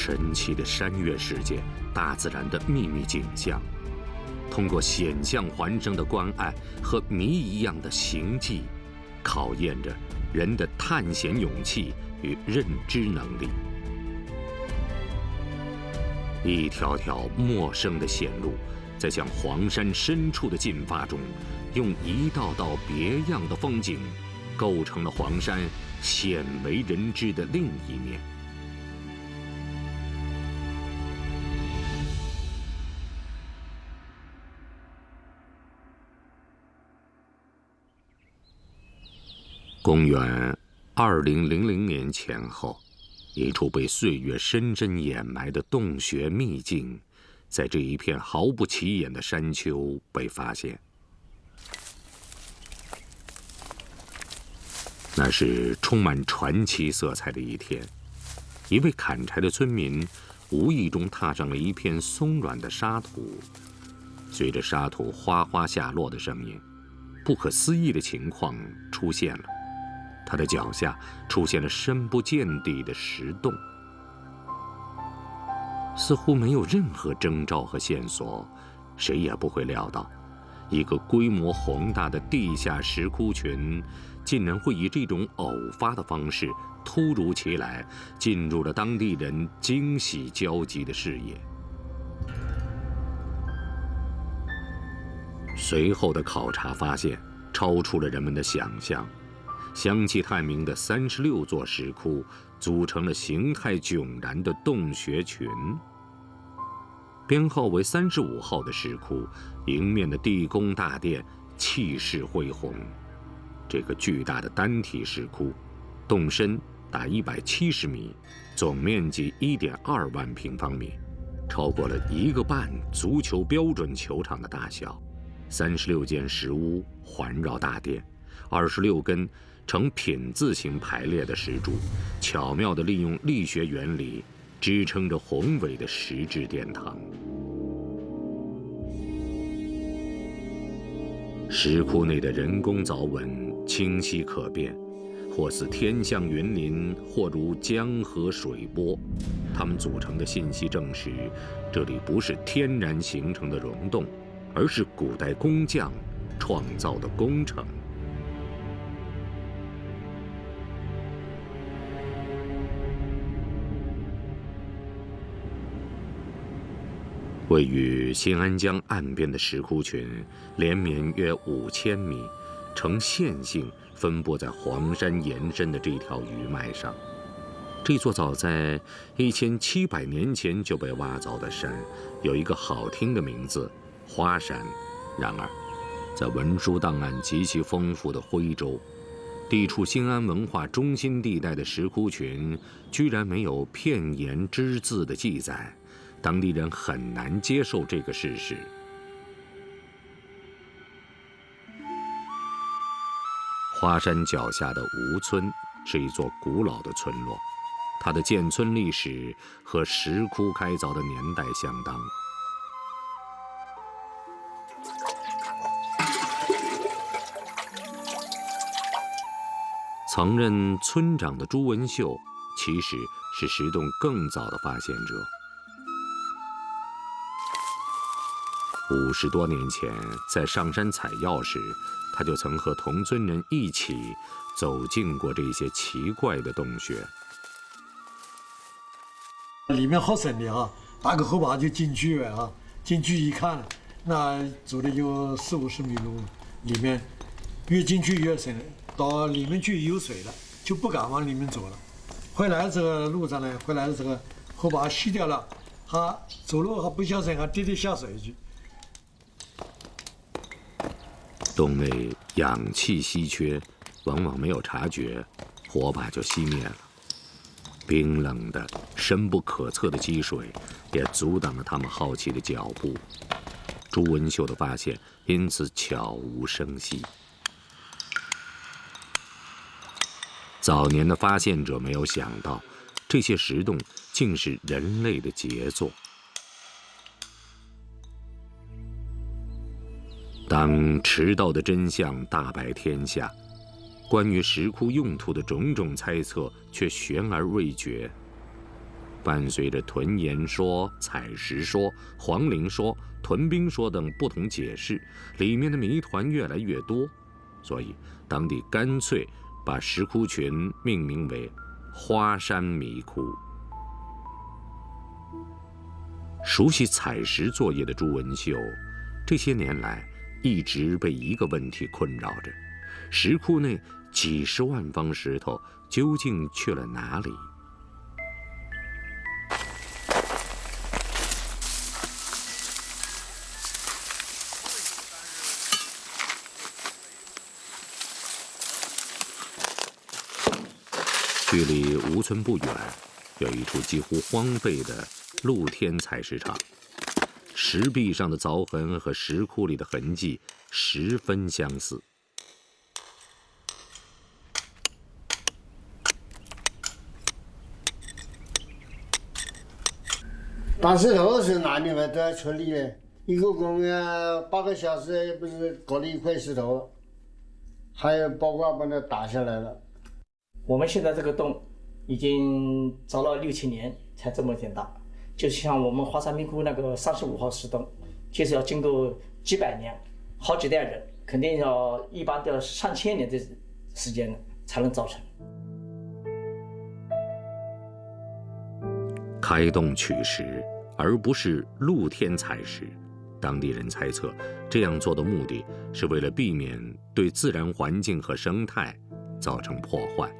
神奇的山岳世界，大自然的秘密景象，通过险象环生的关爱和谜一样的行迹，考验着人的探险勇气与认知能力。一条条陌生的线路，在向黄山深处的进发中，用一道道别样的风景，构成了黄山鲜为人知的另一面。公元2000年前后，一处被岁月深深掩埋的洞穴秘境，在这一片毫不起眼的山丘被发现。那是充满传奇色彩的一天，一位砍柴的村民无意中踏上了一片松软的沙土，随着沙土哗哗下落的声音，不可思议的情况出现了。他的脚下出现了深不见底的石洞，似乎没有任何征兆和线索，谁也不会料到，一个规模宏大的地下石窟群，竟然会以这种偶发的方式突如其来进入了当地人惊喜交集的视野。随后的考察发现，超出了人们的想象。香气探明的36座石窟组成了形态迥然的洞穴群。编号为35号的石窟，迎面的地宫大殿气势恢宏。这个巨大的单体石窟，洞深达170米，总面积1.2万平方米，超过了1个半足球标准球场的大小。36间石屋环绕大殿，26根呈品字形排列的石柱，巧妙地利用力学原理支撑着宏伟的石质殿堂。石窟内的人工凿纹清晰可辨，或似天象云林，或如江河水波。它们组成的信息证实，这里不是天然形成的溶洞，而是古代工匠创造的工程。位于新安江岸边的石窟群，连绵约5000米，呈线性分布在黄山延伸的这条余脉上。这座早在1700年前就被挖凿的山，有一个好听的名字——花山。然而，在文书档案极其丰富的徽州，地处新安文化中心地带的石窟群，居然没有片言只字的记载。当地人很难接受这个事实。花山脚下的吴村是一座古老的村落，它的建村历史和石窟开凿的年代相当。曾任村长的朱文秀，其实是石洞更早的发现者。50多年前，在上山采药时，他就曾和同村人一起走进过这些奇怪的洞穴。里面好深的啊，打个后把就进去了啊。进去一看，那走的有40-50米路，里面越进去越深，到里面去有水了，就不敢往里面走了。回来这个路上呢，回来的这个后把吸掉了，他走路还不小心还跌下水去。洞内氧气稀缺，往往没有察觉，火把就熄灭了。冰冷的、深不可测的积水，也阻挡了他们好奇的脚步。朱文秀的发现因此悄无声息。早年的发现者没有想到，这些石洞竟是人类的杰作。当迟到的真相大白天下，关于石窟用途的种种猜测却悬而未决。伴随着屯岩说、采石说、皇陵说、屯兵说等不同解释，里面的谜团越来越多，所以当地干脆把石窟群命名为花山迷窟。熟悉采石作业的朱文秀，这些年来一直被一个问题困扰着：石窟内几十万方石头究竟去了哪里？距离吴村不远，有一处几乎荒废的露天采石场，石壁上的凿痕和石窟里的痕迹十分相似。打石头是哪地方都要处理的，一个工啊8个小时，也不是搞了一块石头，还有包括把它打下来了。我们现在这个洞已经凿了6、7年才这么点大，就像我们华山迷窟那个35号石洞，就是要经过几百年、好几代人，肯定要一般都要上千年的时间才能造成。开洞取石，而不是露天采石。当地人猜测，这样做的目的是为了避免对自然环境和生态造成破坏。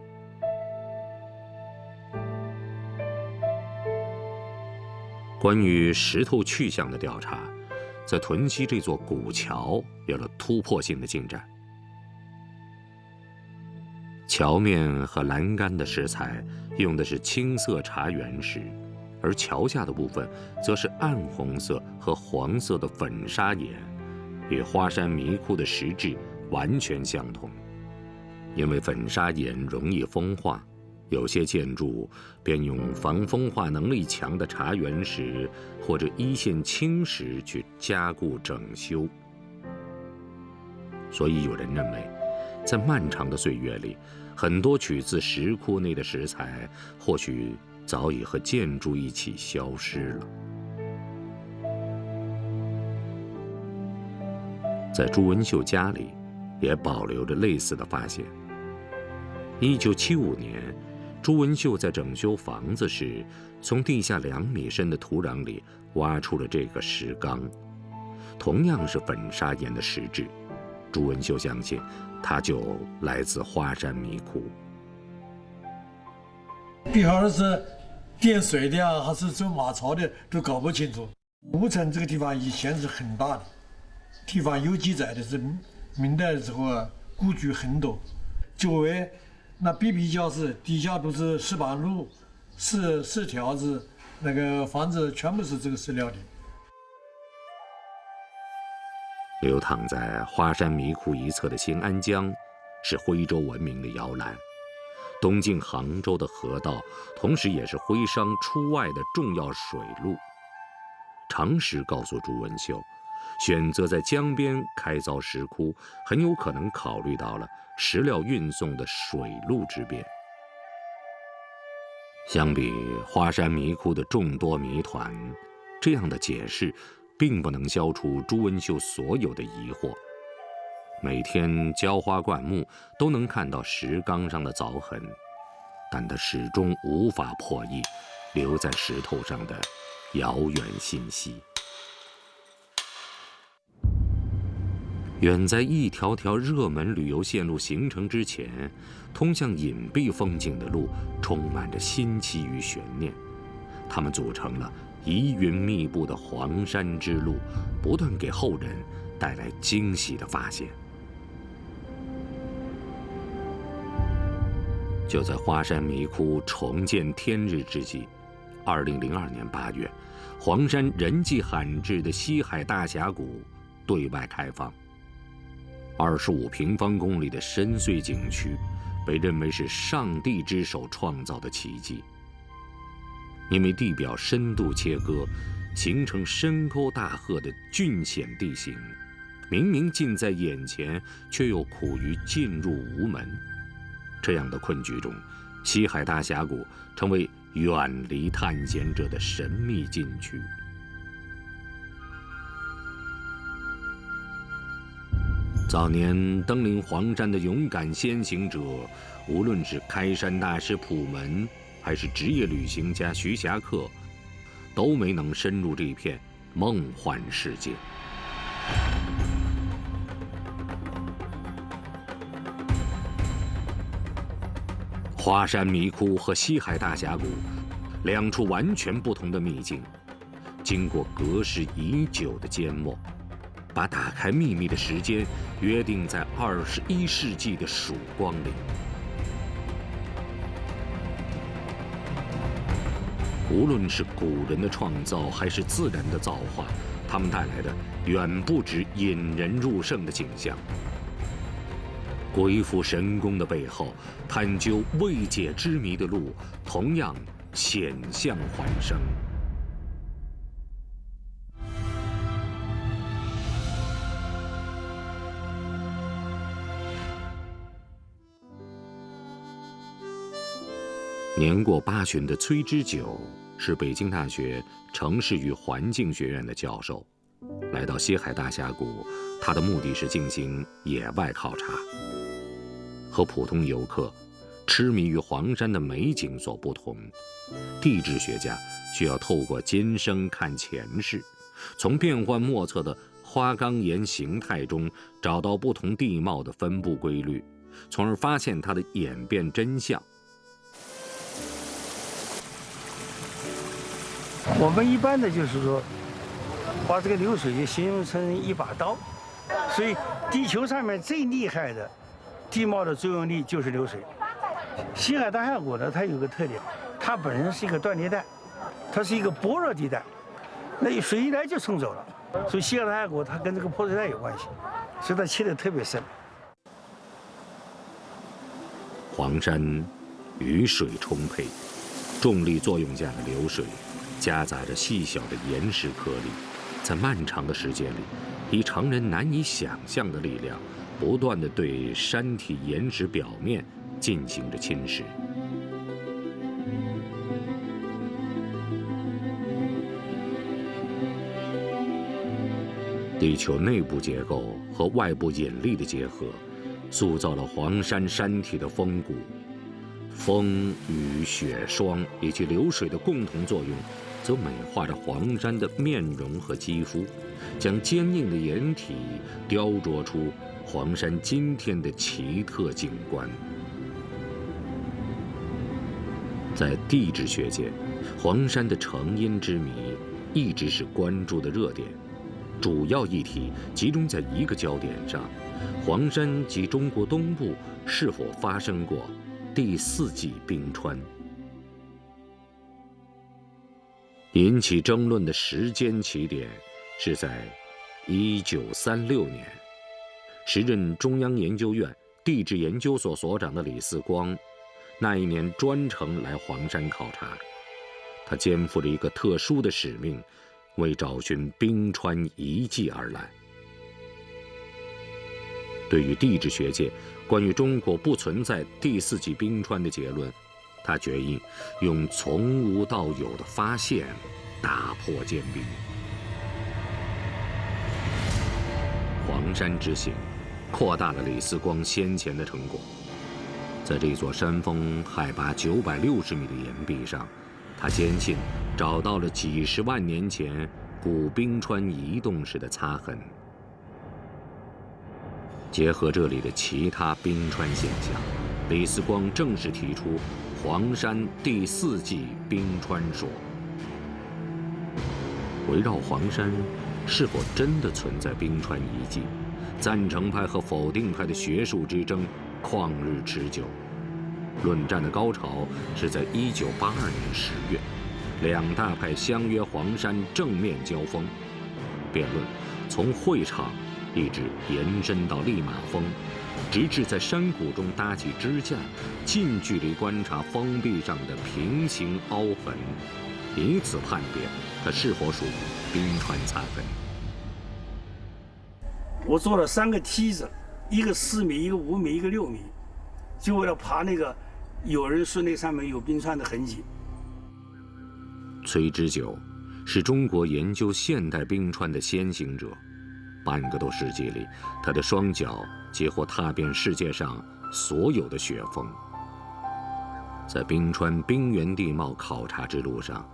关于石头去向的调查，在屯溪这座古桥有了突破性的进展。桥面和栏杆的石材用的是青色茶园石，而桥下的部分则是暗红色和黄色的粉砂岩，与花山迷窟的石质完全相同。因为粉砂岩容易风化，有些建筑便用防风化能力强的茶园石或者一线青石去加固整修。所以有人认为，在漫长的岁月里，很多取自石窟内的石材或许早已和建筑一起消失了。在朱文秀家里也保留着类似的发现。1975年，朱文秀在整修房子时，从地下2米深的土壤里挖出了这个石缸，同样是粉砂岩的石质。朱文秀相信，它就来自花山迷窟。碧号是电水的啊，还是走马槽的，都搞不清楚。吴城这个地方以前是很大的，地方有记载的是明代的时候啊，故居很多，周围那比较是底下都是石板路、石条子，那个房子全部是这个石料的。流淌在花山迷窟一侧的新安江，是徽州文明的摇篮。东进杭州的河道，同时也是徽商出外的重要水路。常识告诉朱文秀，选择在江边开凿石窟，很有可能考虑到了石料运送的水路之便。相比花山迷窟的众多谜团，这样的解释并不能消除朱文秀所有的疑惑。每天浇花灌木都能看到石缸上的凿痕，但他始终无法破译留在石头上的遥远信息。远在一条条热门旅游线路形成之前，通向隐蔽风景的路充满着新奇与悬念，它们组成了疑云密布的黄山之路，不断给后人带来惊喜的发现。就在花山迷窟重见天日之际，2002年8月，黄山人迹罕至的西海大峡谷对外开放。25平方公里的深邃景区，被认为是上帝之手创造的奇迹。因为地表深度切割，形成深沟大壑的峻险地形，明明近在眼前，却又苦于进入无门。这样的困局中，西海大峡谷成为远离探险者的神秘禁区。早年登临黄山的勇敢先行者，无论是开山大师普门，还是职业旅行家徐霞客，都没能深入这片梦幻世界。华山迷窟和西海大峡谷，两处完全不同的秘境，经过隔世已久的缄默，把打开秘密的时间约定在21世纪的曙光里。无论是古人的创造，还是自然的造化，他们带来的远不止引人入胜的景象。鬼斧神工的背后，探究未解之谜的路同样险象环生。年过80的崔之九是北京大学城市与环境学院的教授，来到西海大峡谷，他的目的是进行野外考察。和普通游客痴迷于黄山的美景所不同，地质学家需要透过今生看前世，从变幻莫测的花岗岩形态中找到不同地貌的分布规律，从而发现它的演变真相。我们一般的就是说，把这个流水就形容成一把刀，所以地球上面最厉害的地貌的作用力就是流水。西海大峡谷呢，它有个特点，它本身是一个断裂带，它是一个薄弱地带，那水一来就冲走了，所以西海大峡谷它跟这个破碎带有关系，所以它切得特别深。黄山雨水充沛，重力作用下的流水夹杂着细小的岩石颗粒，在漫长的时间里，以常人难以想象的力量，不断地对山体岩石表面进行着侵蚀。地球内部结构和外部引力的结合，塑造了黄山山体的风骨。风、雨、雪、霜以及流水的共同作用，则美化着黄山的面容和肌肤，将坚硬的岩体雕琢出黄山今天的奇特景观。在地质学界，黄山的成因之谜一直是关注的热点，主要议题集中在一个焦点上：黄山及中国东部是否发生过第4纪冰川？引起争论的时间起点是在1936年，时任中央研究院地质研究所所长的李四光，那一年专程来黄山考察。他肩负着一个特殊的使命，为找寻冰川遗迹而来。对于地质学界关于中国不存在第4纪冰川的结论，他决意用从无到有的发现打破坚冰。黄山之行扩大了李四光先前的成果。在这座山峰海拔960米的岩壁上，他坚信找到了几十万年前古冰川移动时的擦痕。结合这里的其他冰川现象，李四光正式提出黄山第4纪冰川说。围绕黄山是否真的存在冰川遗迹，赞成派和否定派的学术之争旷日持久。论战的高潮是在1982年10月，两大派相约黄山正面交锋，辩论从会场一直延伸到利马峰，直至在山谷中搭起支架，近距离观察峰壁上的平行凹痕，以此判别它是否属于冰川擦痕。我做了3个梯子，一个4米，一个5米，一个6米，就为了爬那个，有人说那上面有冰川的痕迹。崔之九是中国研究现代冰川的先行者，半个多世纪里，他的双脚几乎踏遍世界上所有的雪峰。在冰川冰原地貌考察之路上，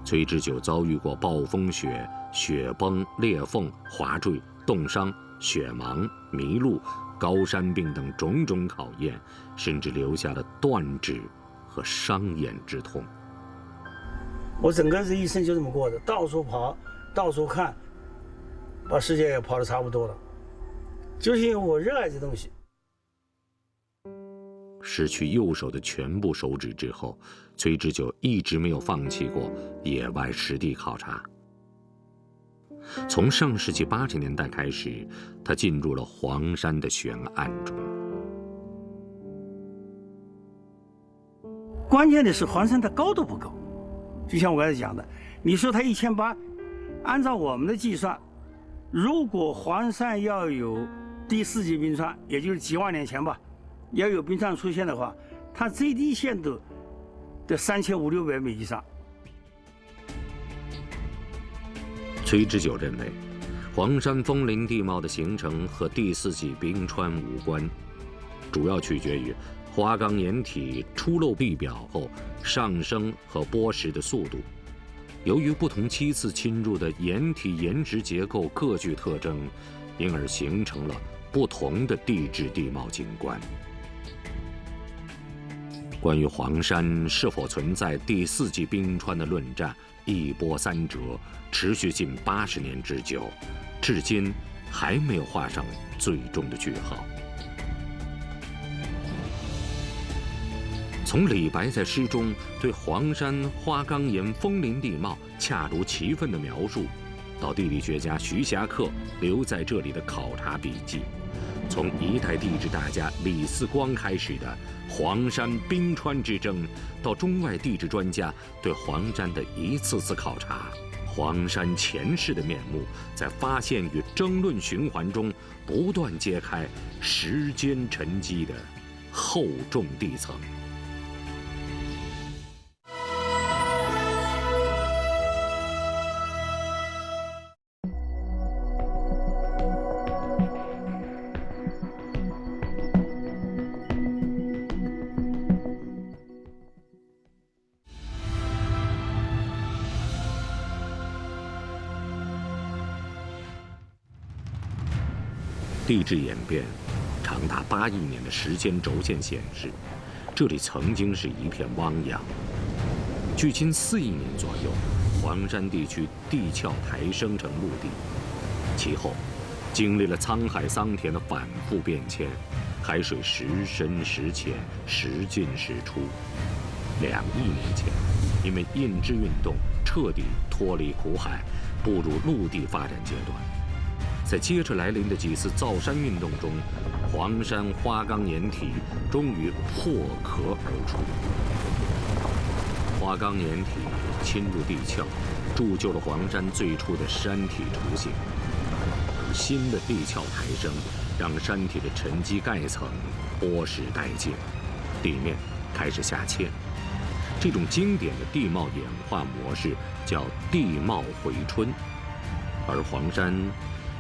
崔之九遭遇过暴风雪、雪崩、裂缝、滑坠、冻伤、雪盲、迷路、高山病等种种考验，甚至留下了断指和伤眼之痛。我整个这一生就这么过的，到处跑，到处看，把世界也跑得差不多了，就是因为我热爱这东西。失去右手的全部手指之后，崔之九一直没有放弃过野外实地考察。从上世纪80年代开始，他进入了黄山的悬案中。关键的是黄山的高度不够，就像我刚才讲的，你说它1800，按照我们的计算，如果黄山要有第4纪冰川，也就是几万年前吧，要有冰川出现的话，它最低限度得3500-600米以上。崔之九认为，黄山峰林地貌的形成和第4纪冰川无关，主要取决于花岗岩体出露地表后上升和剥蚀的速度。由于不同期次侵入的岩体岩质结构各具特征，因而形成了不同的地质地貌景观。关于黄山是否存在第4纪冰川的论战一波三折，持续近80年之久，至今还没有画上最终的句号。从李白在诗中对黄山花岗岩峰林地貌恰如其分的描述，到地理学家徐霞客留在这里的考察笔记，从一代地质大家李嗣光开始的黄山冰川之争，到中外地质专家对黄山的一次次考察，黄山前世的面目在发现与争论循环中不断揭开时间沉积的厚重地层。地质演变长达8亿年的时间轴线显示，这里曾经是一片汪洋。距今4亿年左右，黄山地区地壳抬升成陆地，其后经历了沧海桑田的反复变迁，海水时深时浅，时进时出。2亿年前，因为印支运动彻底脱离苦海，步入陆地发展阶段。在接着来临的几次造山运动中，黄山花岗岩体终于破壳而出。花岗岩体侵入地壳，铸就了黄山最初的山体雏形。而新的地壳抬升，让山体的沉积盖层剥蚀殆尽，地面开始下陷。这种经典的地貌演化模式叫地貌回春。而黄山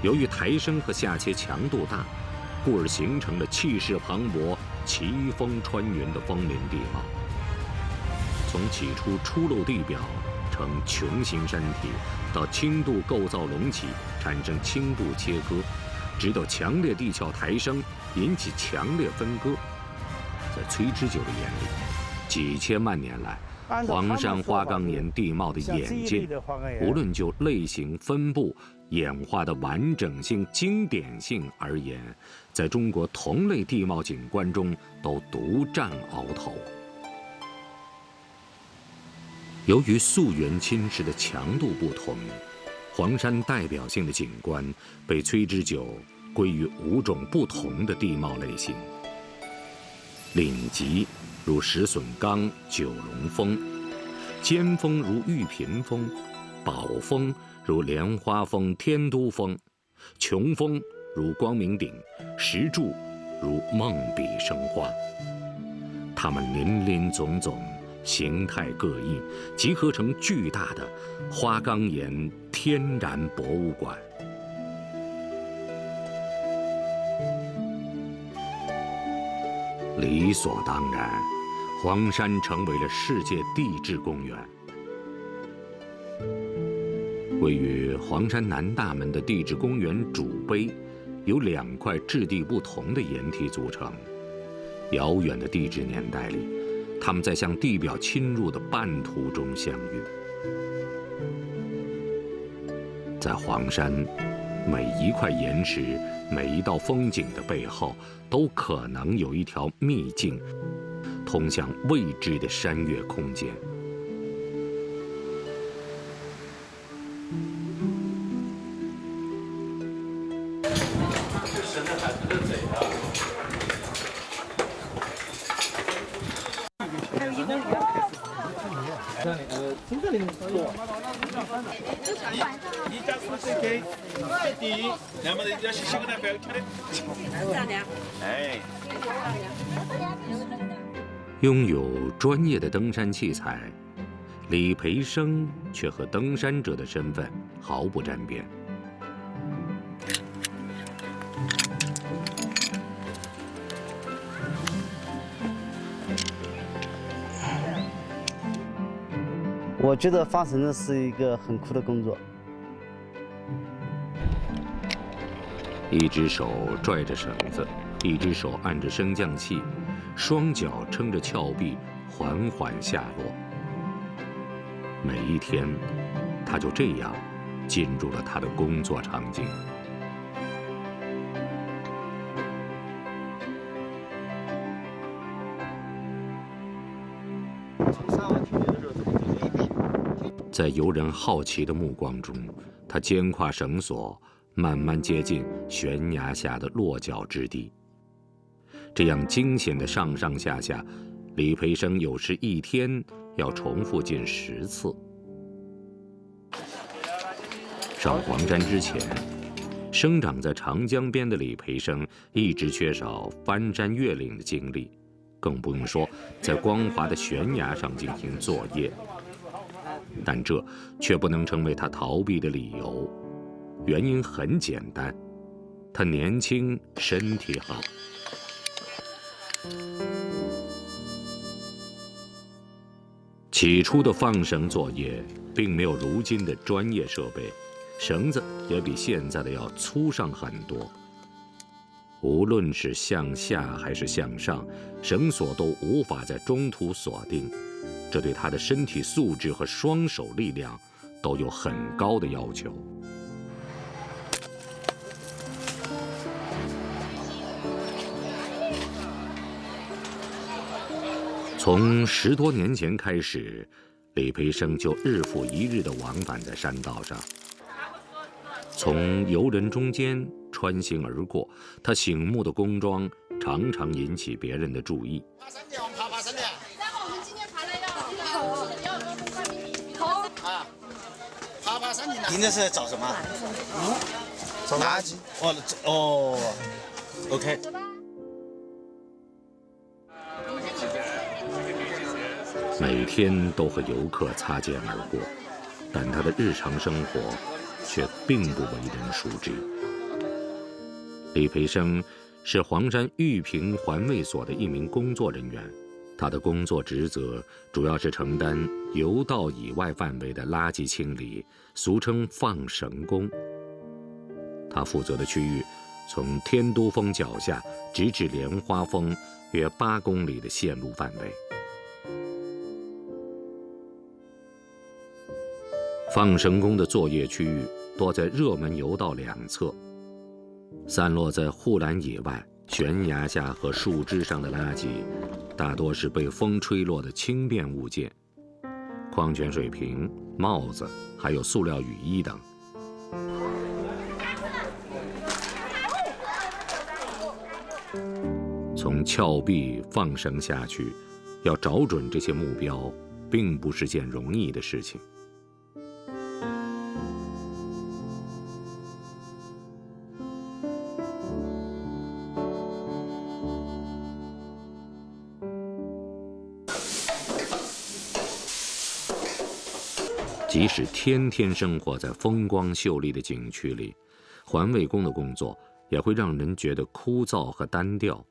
由于抬升和下切强度大，故而形成了气势磅礴、奇峰穿云的峰林地貌。从起初出露地表呈穹形山体，到轻度构造隆起产生轻度切割，直到强烈地壳抬升引起强烈分割。在崔之九的眼里，几千万年来，黄山花岗岩地貌的演进，无论就类型分布、演化的完整性、经典性而言，在中国同类地貌景观中都独占鳌头。由于溯源侵蚀的强度不同，黄山代表性的景观被崔之九归于5种不同的地貌类型。岭脊如石笋冈、九龙峰，尖峰如玉屏峰，宝峰如莲花峰、天都峰，琼峰如光明顶，石柱如梦笔生花。它们林林总总，形态各异，集合成巨大的花岗岩天然博物馆。理所当然，黄山成为了世界地质公园。位于黄山南大门的地质公园主碑，由2块质地不同的岩体组成。遥远的地质年代里，它们在向地表侵入的半途中相遇。在黄山，每一块岩石、每一道风景的背后，都可能有一条秘境，通向未知的山岳空间。拥有专业的登山器材，李培生却和登山者的身份毫不沾边。我觉得放绳子是一个很酷的工作。一只手拽着绳子，一只手按着升降器，双脚撑着峭壁，缓缓下落。每一天，他就这样进入了他的工作场景。在游人好奇的目光中，他肩跨绳索，慢慢接近悬崖下的落脚之地。这样惊险的上上下下，李培生有时一天要重复近10次。上黄山之前，生长在长江边的李培生一直缺少翻山越岭的经历，更不用说在光滑的悬崖上进行作业。但这却不能成为他逃避的理由，原因很简单，他年轻，身体好。起初的放绳作业并没有如今的专业设备，绳子也比现在的要粗上很多。无论是向下还是向上，绳索都无法在中途锁定，这对他的身体素质和双手力量都有很高的要求。从10多年前开始，李培生就日复一日地往返在山道上，从游人中间穿行而过，他醒目的工装常常引起别人的注意。爬山的，我们爬山的。然后我们今天爬来要爬山的。您这是找什么？找垃圾。哦，OK。每天都和游客擦肩而过，但他的日常生活却并不为人熟知。李培生是黄山玉屏环卫所的一名工作人员，他的工作职责主要是承担游道以外范围的垃圾清理，俗称放绳工。他负责的区域从天都峰脚下直至莲花峰约8公里的线路范围。放绳工的作业区域多在热门游道2侧，散落在护栏以外、悬崖下和树枝上的垃圾，大多是被风吹落的轻便物件，矿泉水瓶、帽子，还有塑料雨衣等。从峭壁放绳下去，要找准这些目标，并不是件容易的事情。即使天天生活在风光秀丽的景区里，环卫工的工作也会让人觉得枯燥和单调。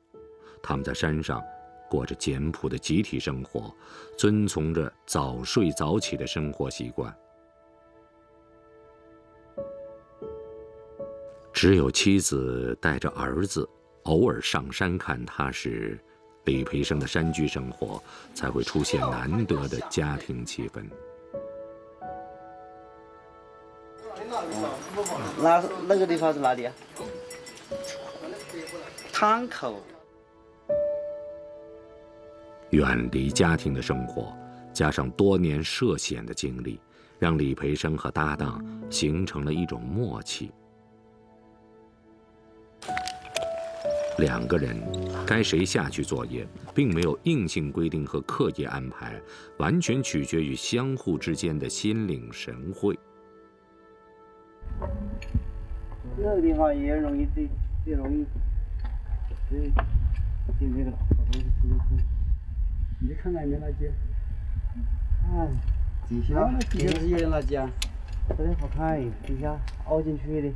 他们在山上过着简朴的集体生活，遵从着早睡早起的生活习惯。只有妻子带着儿子偶尔上山看他时，李培生的山居生活才会出现难得的家庭气氛。那个地方是哪里啊？汤口。远离家庭的生活，加上多年涉险的经历，让李培生和搭档形成了一种默契。两个人该谁下去作业，并没有硬性规定和刻意安排，完全取决于相互之间的心领神会。那个地方也容易最容易，就那个好东西。你看看没垃圾？底下是有点垃圾啊，这里好看，底下凹进去的，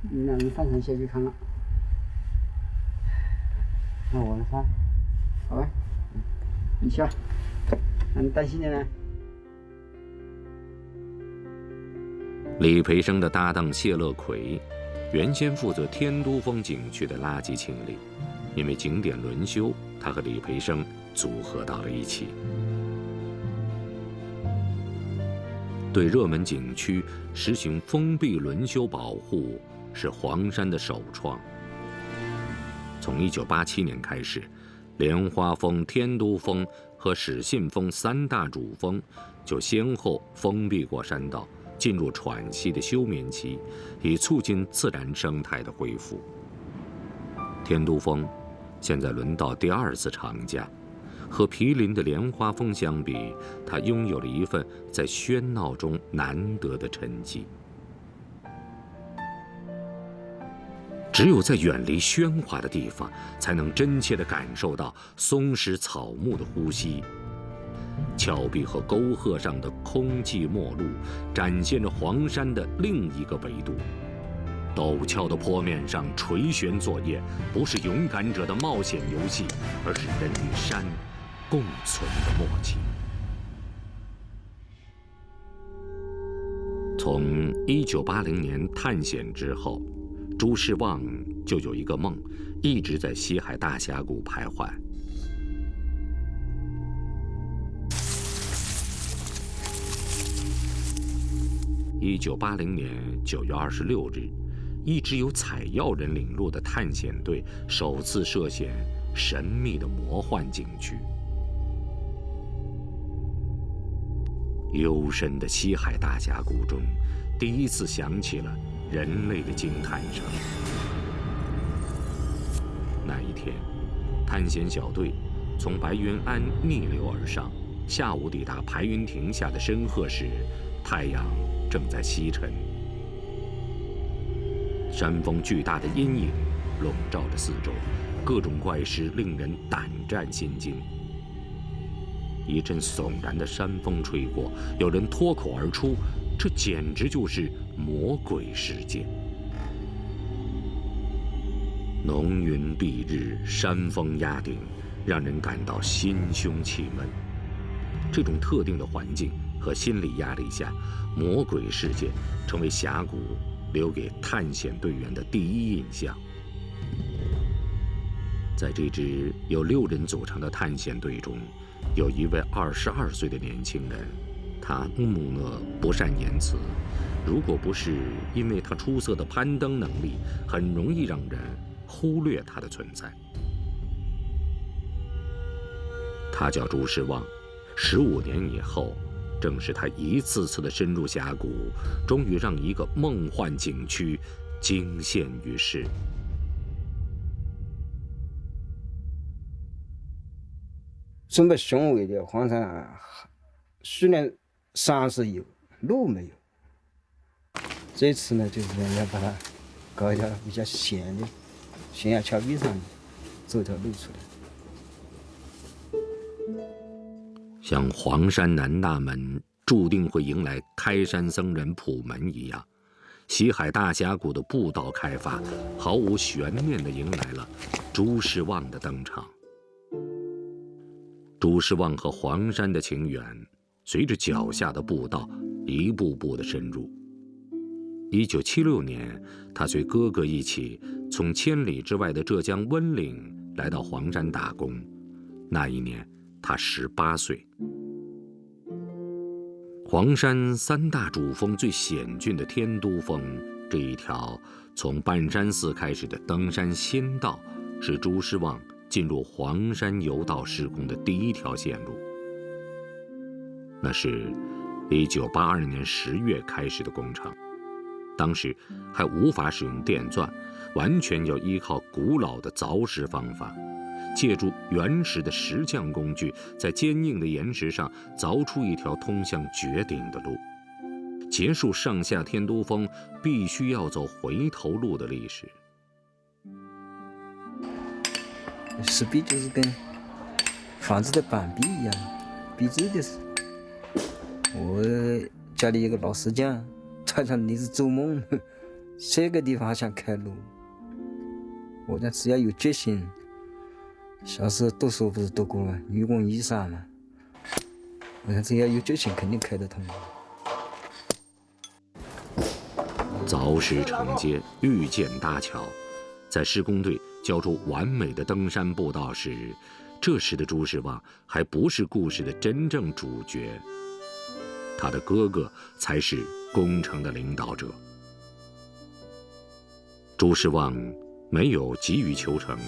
你俩人上山下去看了。那我们上，好吧？你下，那你担心点呢？李培生的搭档谢乐奎，原先负责天都峰景区的垃圾清理，因为景点轮休，他和李培生组合到了一起。对热门景区实行封闭轮休保护是黄山的首创。从1987年开始，莲花峰、天都峰和始信峰3大主峰就先后封闭过山道，进入喘息的休眠期，以促进自然生态的恢复。天都峰现在轮到第2次长假，和毗邻的莲花峰相比，它拥有了一份在喧闹中难得的沉寂。只有在远离喧哗的地方，才能真切地感受到松石草木的呼吸。峭壁和沟壑上的空寂陌路，展现着黄山的另一个维度。陡峭的坡面上垂悬作业，不是勇敢者的冒险游戏，而是人与山共存的默契。从1980年探险之后，朱世旺就有一个梦，一直在西海大峡谷徘徊。1980年9月26日，一直由采药人领路的探险队首次涉险神秘的魔幻景区。幽深的西海大峡谷中，第一次响起了人类的惊叹声。那一天，探险小队从白云庵逆流而上，下午抵达排云亭下的深壑时，太阳正在西沉。山峰巨大的阴影笼罩着四周，各种怪石令人胆战心惊。一阵悚然的山风吹过，有人脱口而出：“这简直就是魔鬼世界！”浓云蔽日，山峰压顶，让人感到心胸气闷。这种特定的环境和心理压力下，魔鬼世界成为峡谷留给探险队员的第一印象。在这支由6人组成的探险队中，有一位22岁的年轻人，他木讷不善言辞，如果不是因为他出色的攀登能力，很容易让人忽略他的存在。他叫朱世旺，15年以后，正是他一次次的深入峡谷，终于让一个梦幻景区惊现于世。这么雄伟的黄山，虽然山是有，路没有。这次呢，就是要把它搞一条比较险的悬崖峭壁上做一条路出来。像黄山南大门注定会迎来开山僧人普门一样，西海大峡谷的步道开发毫无悬念地迎来了朱时旺的登场。朱时旺和黄山的情缘，随着脚下的步道一步步的深入。1976年，他随哥哥一起从千里之外的浙江温岭来到黄山打工。那一年，他18岁。黄山3大主峰最险峻的天都峰，这一条从半山寺开始的登山仙道，是朱时旺进入黄山游道时空的第一条线路。那是1982年10月开始的工程，当时还无法使用电钻，完全要依靠古老的凿石方法，借助原始的石匠工具，在坚硬的岩石上凿出一条通向绝顶的路。结束上下天都峰必须要走回头路的历史。石壁就是跟房子的板壁一样，笔直的。我家里有个老石匠，他说你是做梦，这个地方还想开路。我讲只要有决心，小时候读书不是读过吗？愚公移山嘛。我想只要有决心，肯定开得通。凿石成街，遇见搭桥，在施工队交出完美的登山步道时，这时的朱时旺还不是故事的真正主角，他的哥哥才是工程的领导者。朱时旺没有急于求成，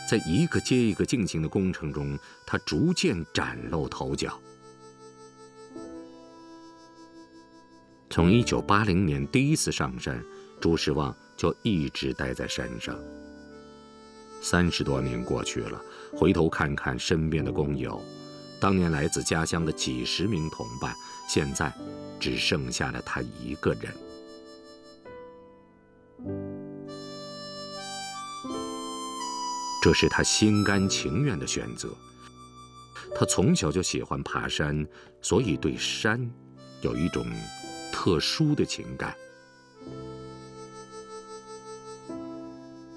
在一个接一个进行的工程中，他逐渐崭露头角。从1980年第一次上山，朱时旺就一直待在山上。30多年过去了，回头看看身边的工友，当年来自家乡的几十名同伴，现在只剩下了他一个人。这是他心甘情愿的选择。他从小就喜欢爬山，所以对山有一种特殊的情感。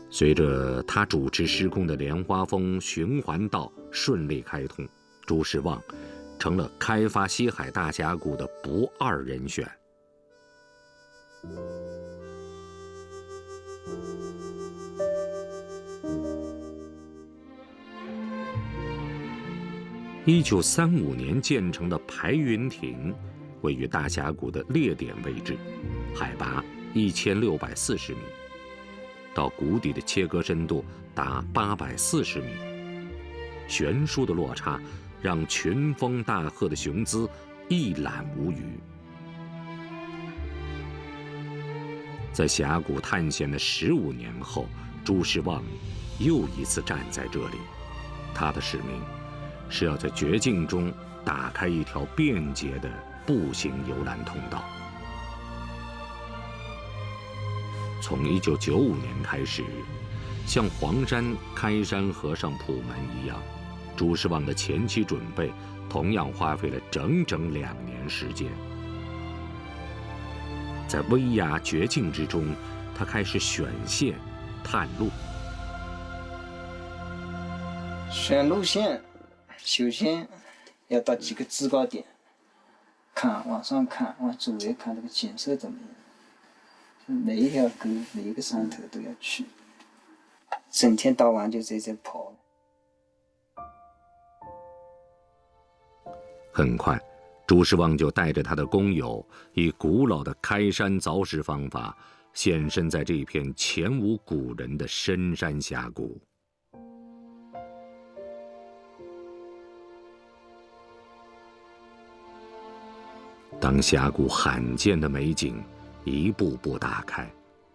随着他主持施工的莲花峰循环道顺利开通，朱时旺成了开发西海大峡谷的不二人选。1935年建成的排云亭，位于大峡谷的裂点位置，海拔1640米，到谷底的切割深度达840米，悬殊的落差让群峰大壑的雄姿一览无余。在峡谷探险的15年后，朱时旺又一次站在这里，他的使命是要在绝境中打开一条便捷的步行游览通道。从1995年开始，像黄山开山和尚普门一样，朱时旺的前期准备同样花费了整整2年时间。在威压绝境之中，他开始选线探路。选路线，首先要到几个制高点，看往上看，往周围看这个景色怎么样。每一条沟，每一个山头都要去，整天到晚就在这跑。很快，朱时旺就带着他的工友，以古老的开山凿石方法，现身在这片前无古人的深山峡谷。当峡谷罕见的美景一步步打开，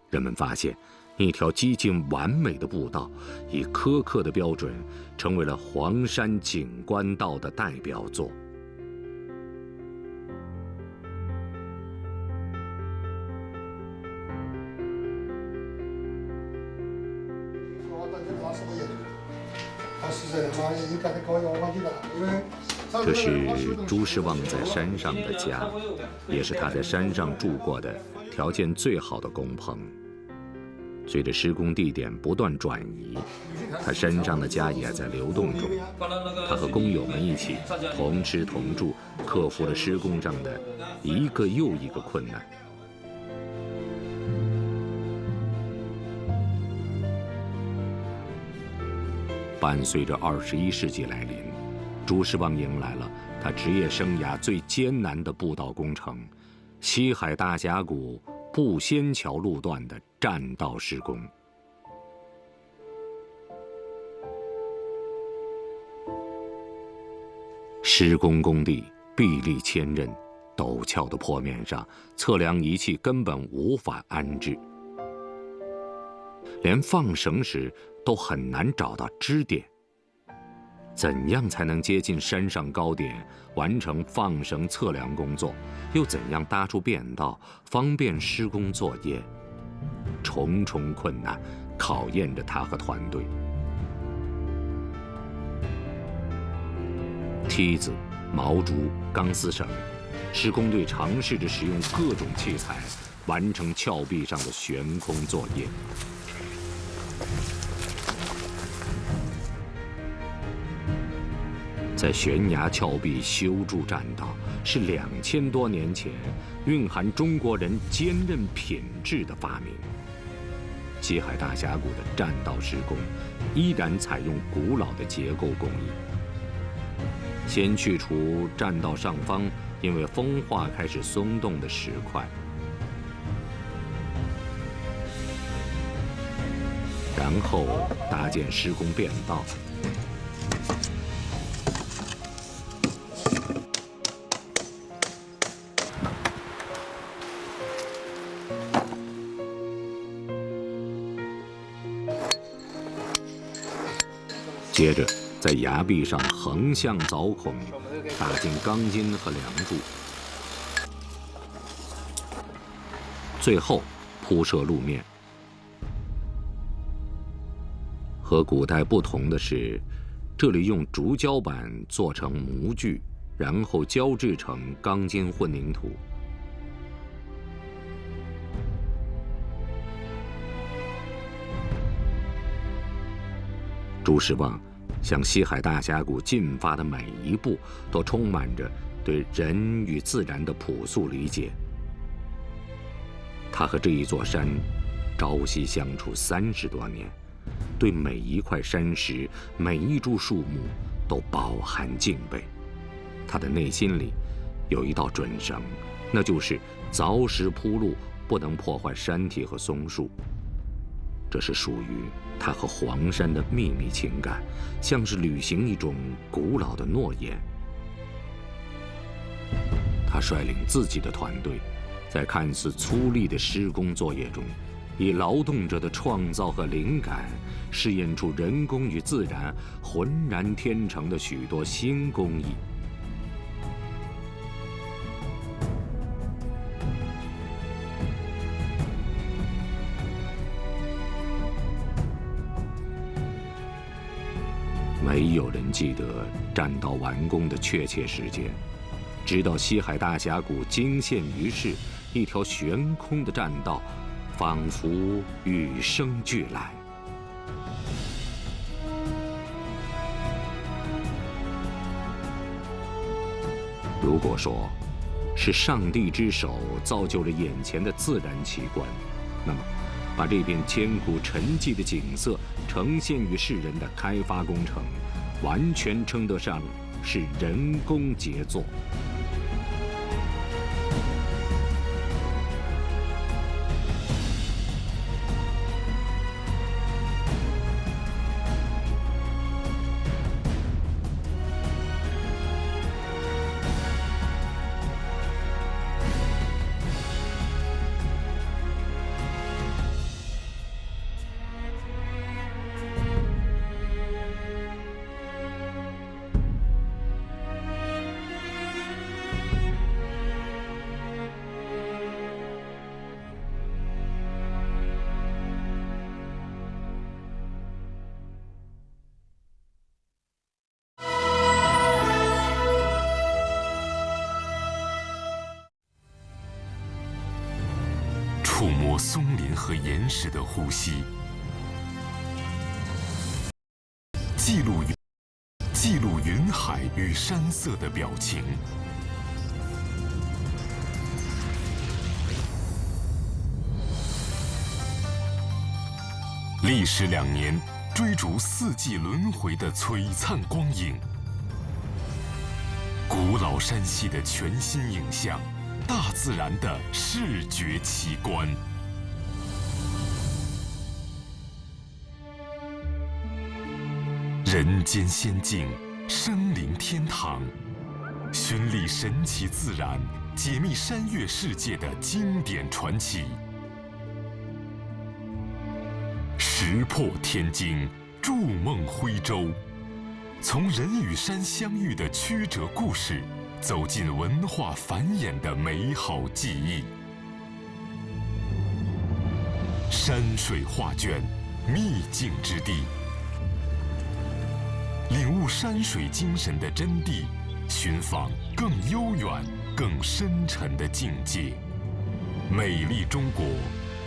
人们发现一条几近完美的步道，以苛刻的标准成为了黄山景观道的代表作。他是人嘛，应该高要往的，因为这是朱时旺在山上的家，也是他在山上住过的条件最好的工棚。随着施工地点不断转移，他山上的家也在流动中。他和工友们一起同吃同住，克服了施工上的一个又一个困难。伴随着21世纪来临，朱时旺迎来了他职业生涯最艰难的步道工程——西海大峡谷步仙桥路段的栈道施工。施工工地壁立千仞，陡峭的坡面上，测量仪器根本无法安置，连放绳时都很难找到支点。怎样才能接近山上高点，完成放绳测量工作？又怎样搭出便道，方便施工作业？重重困难考验着他和团队。梯子、毛竹、钢丝绳，施工队尝试着使用各种器材，完成峭壁上的悬空作业。在悬崖峭壁修筑栈道，是2000多年前蕴含中国人坚韧品质的发明。西海大峡谷的栈道施工依然采用古老的结构工艺。先去除栈道上方因为风化开始松动的石块，然后搭建施工便道。接着，在崖壁上横向凿孔，打进钢筋和梁柱，最后铺设路面。和古代不同的是，这里用竹胶板做成模具，然后浇制成钢筋混凝土。朱时旺向西海大峡谷进发的每一步，都充满着对人与自然的朴素理解。他和这一座山朝夕相处30多年，对每一块山石、每一株树木都饱含敬畏。他的内心里有一道准绳，那就是凿石铺路不能破坏山体和松树。这是属于他和黄山的秘密情感，像是履行一种古老的诺言。他率领自己的团队，在看似粗粝的施工作业中，以劳动者的创造和灵感，试验出人工与自然浑然天成的许多新工艺。没有人记得栈道完工的确切时间，直到西海大峡谷惊现于世，一条悬空的栈道，仿佛与生俱来。如果说是上帝之手造就了眼前的自然奇观，那么把这片艰苦沉寂的景色呈现于世人的开发工程，完全称得上是人工杰作。触摸松林和岩石的呼吸，记录云海与山色的表情。历时2年，追逐4季轮回的璀璨光影，古老山系的全新影像，大自然的视觉奇观。人间仙境，山林天堂，寻历神奇自然，解密山岳世界的经典传奇。石破天惊，筑梦徽州，从人与山相遇的曲折故事，走进文化繁衍的美好记忆。山水画卷，秘境之地，领悟山水精神的真谛，寻访更悠远、更深沉的境界。美丽中国，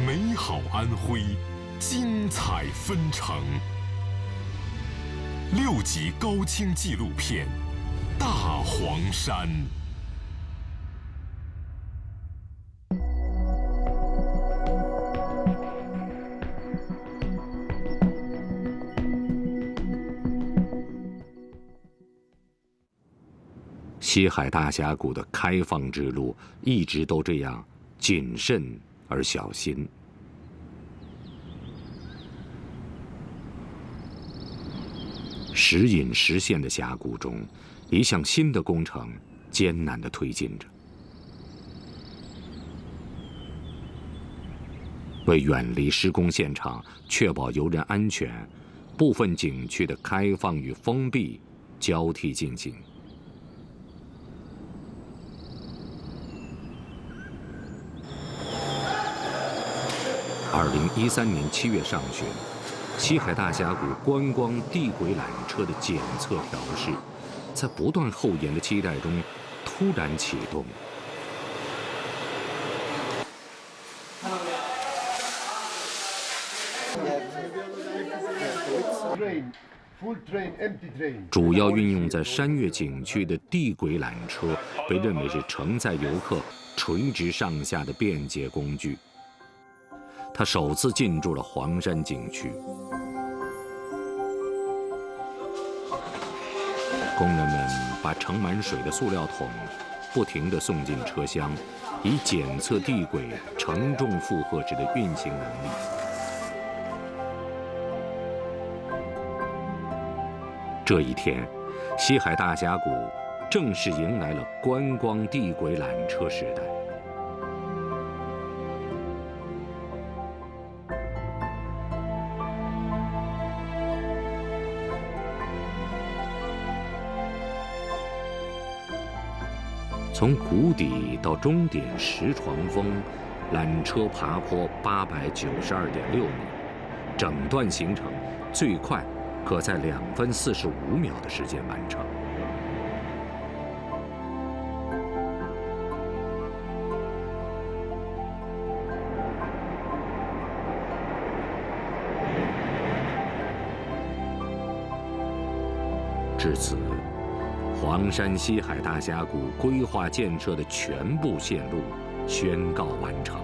美好安徽，精彩纷呈。6集高清纪录片《大黄山》。西海大峡谷的开放之路一直都这样谨慎而小心。时隐时现的峡谷中，一项新的工程艰难地推进着。为远离施工现场，确保游人安全，部分景区的开放与封闭交替进行。2013年7月上旬，西海大峡谷观光地轨缆车的检测调试，在不断后延的期待中突然启动。主要运用在山岳景区的地轨缆车，被认为是承载游客垂直上下的便捷工具。它首次进驻了黄山景区。工人们把盛满水的塑料桶不停地送进车厢，以检测地轨承重负荷时的运行能力。这一天，西海大峡谷正式迎来了观光地轨缆车时代。从谷底到终点石床峰，缆车爬坡892.6米，整段行程最快可在2分45秒的时间完成。至此，黄山西海大峡谷规划建设的全部线路宣告完成。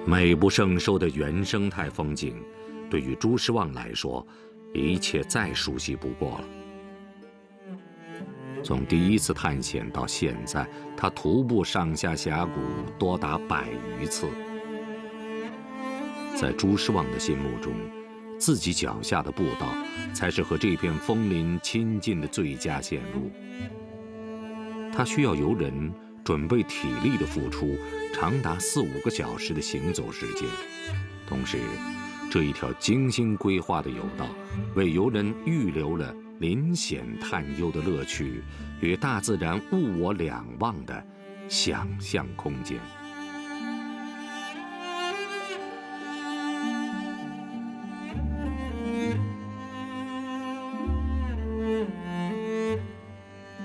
美不胜收的原生态风景，对于朱时旺来说，一切再熟悉不过了。从第一次探险到现在，他徒步上下峡谷多达100余次。在朱时旺的心目中，自己脚下的步道才是和这片枫林亲近的最佳线路。他需要游人准备体力的付出长达4、5个小时的行走时间，同时，这一条精心规划的甬道为游人预留了临险探幽的乐趣与大自然物我两忘的想象空间。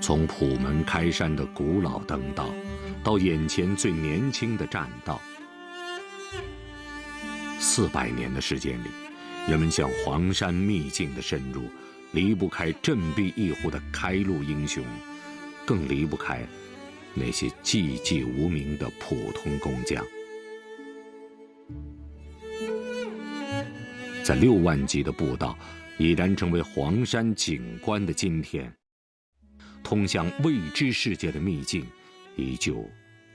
从普门开山的古老登道，到眼前最年轻的栈道，400年的时间里，人们向黄山秘境的深入，离不开振臂一呼的开路英雄，更离不开那些寂寂无名的普通工匠。在6万级的步道已然成为黄山景观的今天，通向未知世界的秘境依旧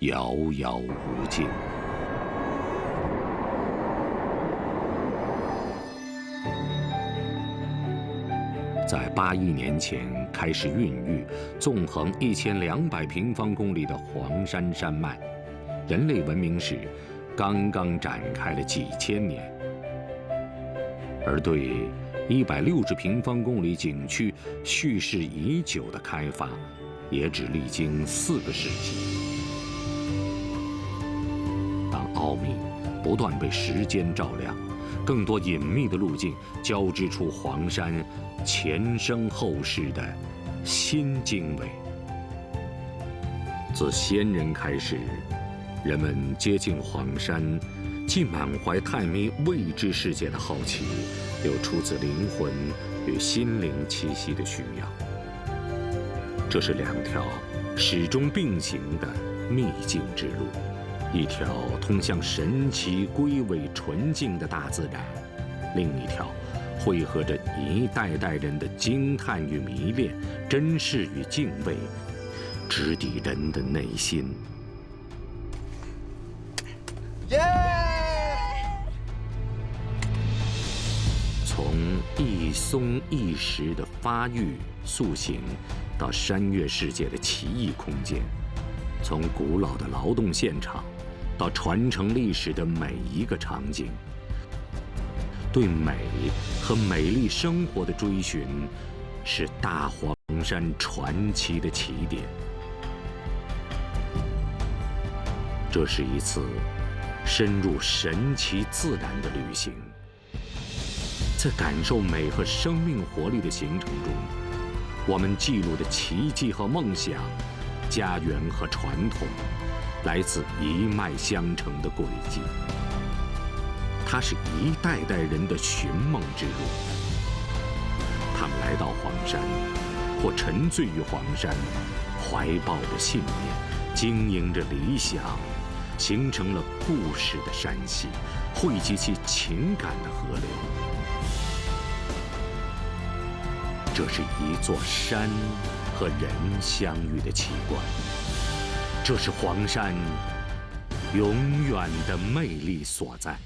遥遥无尽。在81年前开始孕育纵横1200平方公里的黄山山脉，人类文明史刚刚展开了几千年，而对160平方公里景区蓄势已久的开发，也只历经4个世纪。当奥秘不断被时间照亮，更多隐秘的路径交织出黄山前生后世的新经纬。自先人开始，人们接近黄山，既满怀探秘未知世界的好奇，又出自灵魂与心灵气息的需要。这是2条始终并行的秘境之路，一条通向神奇归位纯净的大自然，另一条汇合着一代代人的惊叹与迷恋、珍视与敬畏，直抵人的内心。从一松一石的发育塑形，到山岳世界的奇异空间，从古老的劳动现场到传承历史的每一个场景，对美和美丽生活的追寻，是大黄山传奇的起点。这是一次深入神奇自然的旅行，在感受美和生命活力的行程中，我们记录的奇迹和梦想，家园和传统，来自一脉相承的轨迹。它是一代代人的寻梦之路。他们来到黄山，或沉醉于黄山，怀抱着信念，经营着理想，形成了故事的山系，汇集起情感的河流。这是一座山和人相遇的奇观，这是黄山永远的魅力所在。